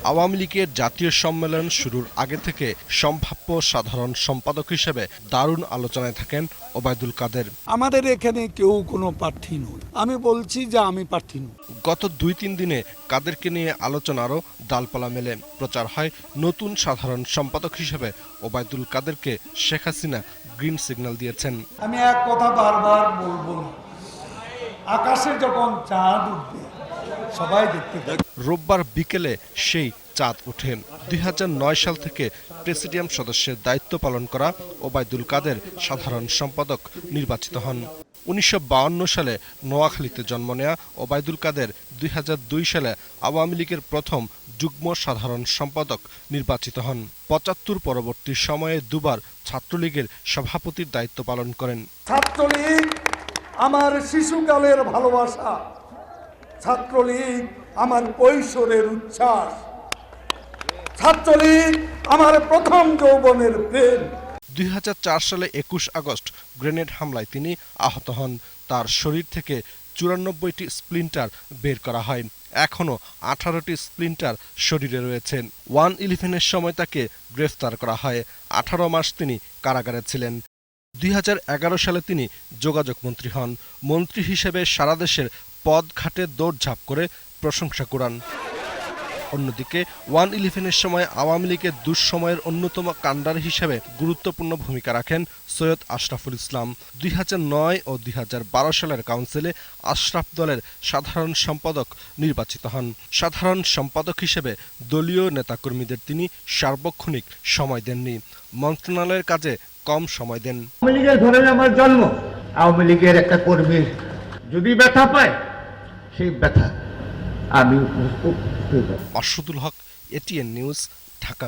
আওয়ামী লীগের জাতীয় সম্মেলন শুরুর আগে থেকে সম্ভাব্য সাধারণ সম্পাদক হিসেবে দারুণ আলোচনায় থাকেন ওবায়দুল কাদের। আমাদের এখানে কেউ কোনো প্রার্থী নয়, আমি বলছি যে আমি প্রার্থী নই। গত ২-৩ দিনে কাদেরকে নিয়ে আলোচনারও ডালপালা মেলে। প্রচার হয় নতুন সাধারণ সম্পাদক হিসেবে ওবায়দুল কাদেরকে শেখ হাসিনা গ্রিন সিগন্যাল দিয়েছেন। আমি এক কথা বারবার বলবো না, আকাশে যখন চাঁদ উঠবে সবাই দেখতে পাবে। রোববার বিকেলে সেই চাঁদ ওঠে। ২০০৯ সাল থেকে প্রেসিডিয়াম সদস্যের দায়িত্ব পালন করা ওবায়দুল কাদের সাধারণ সম্পাদক নির্বাচিত হন। ১৯৫২ সালে নোয়াখালীতে জন্ম নেয়া ওবায়দুল কাদের ২০০২ সালে আওয়ামী লীগের প্রথম যুগ্ম সাধারণ সম্পাদক নির্বাচিত হন। ৭৫ পরবর্তী সময়ে দুবার ছাত্রলীগের সভাপতির দায়িত্ব পালন করেন। ছাত্রলীগ আমার শিশুকালের ভালোবাসা, ছাত্রলীগ আমার কৈশোরের উচ্ছ্বাস, ছাত্রলীগ আমার প্রথম যৌবনের প্রেম। ২০০৪ সালে ২১ আগস্ট গ্রেনেড হামলায় তিনি আহত হন। তার শরীর থেকে ৯৪টি স্প্লিন্টার বের করা হয়। এখনও ১৮টি স্প্লিন্টার শরীরে রয়েছে। 1-11-এর সময় তাকে গ্রেফতার করা হয়। ১৮ মাস তিনি কারাগারে ছিলেন। ২০১১ সালে তিনি যোগাযোগ মন্ত্রী হন। মন্ত্রী হিসেবে সারা দেশের পথঘাটে দৌড়ঝাঁপ করে প্রশংসা কুড়ান। অন্যদিকে 1-11-এর সময় আওয়ামী লীগের দুঃসময়ের অন্যতম কাণ্ডার হিসেবে গুরুত্বপূর্ণ ভূমিকা রাখেন সৈয়দ আশরাফুল ইসলাম। ২০০৯ ও ২০১২ সালের কাউন্সিলে আশরাফ দলের সাধারণ সম্পাদক নির্বাচিত হন। সাধারণ সম্পাদক হিসেবে দলীয় নেতাকর্মীদের তিনি সার্বক্ষণিক সময় দেননি। মন্ত্রণালয়ের কাজে কম সময় দেন। আওয়ামী লীগের ঘরে আমার জন্ম। আওয়ামী লীগের একটা কর্মীর যদি ব্যথা পায়, সেই ব্যথা আমি মাসুদুল হক, এটিএন নিউজ, ঢাকা।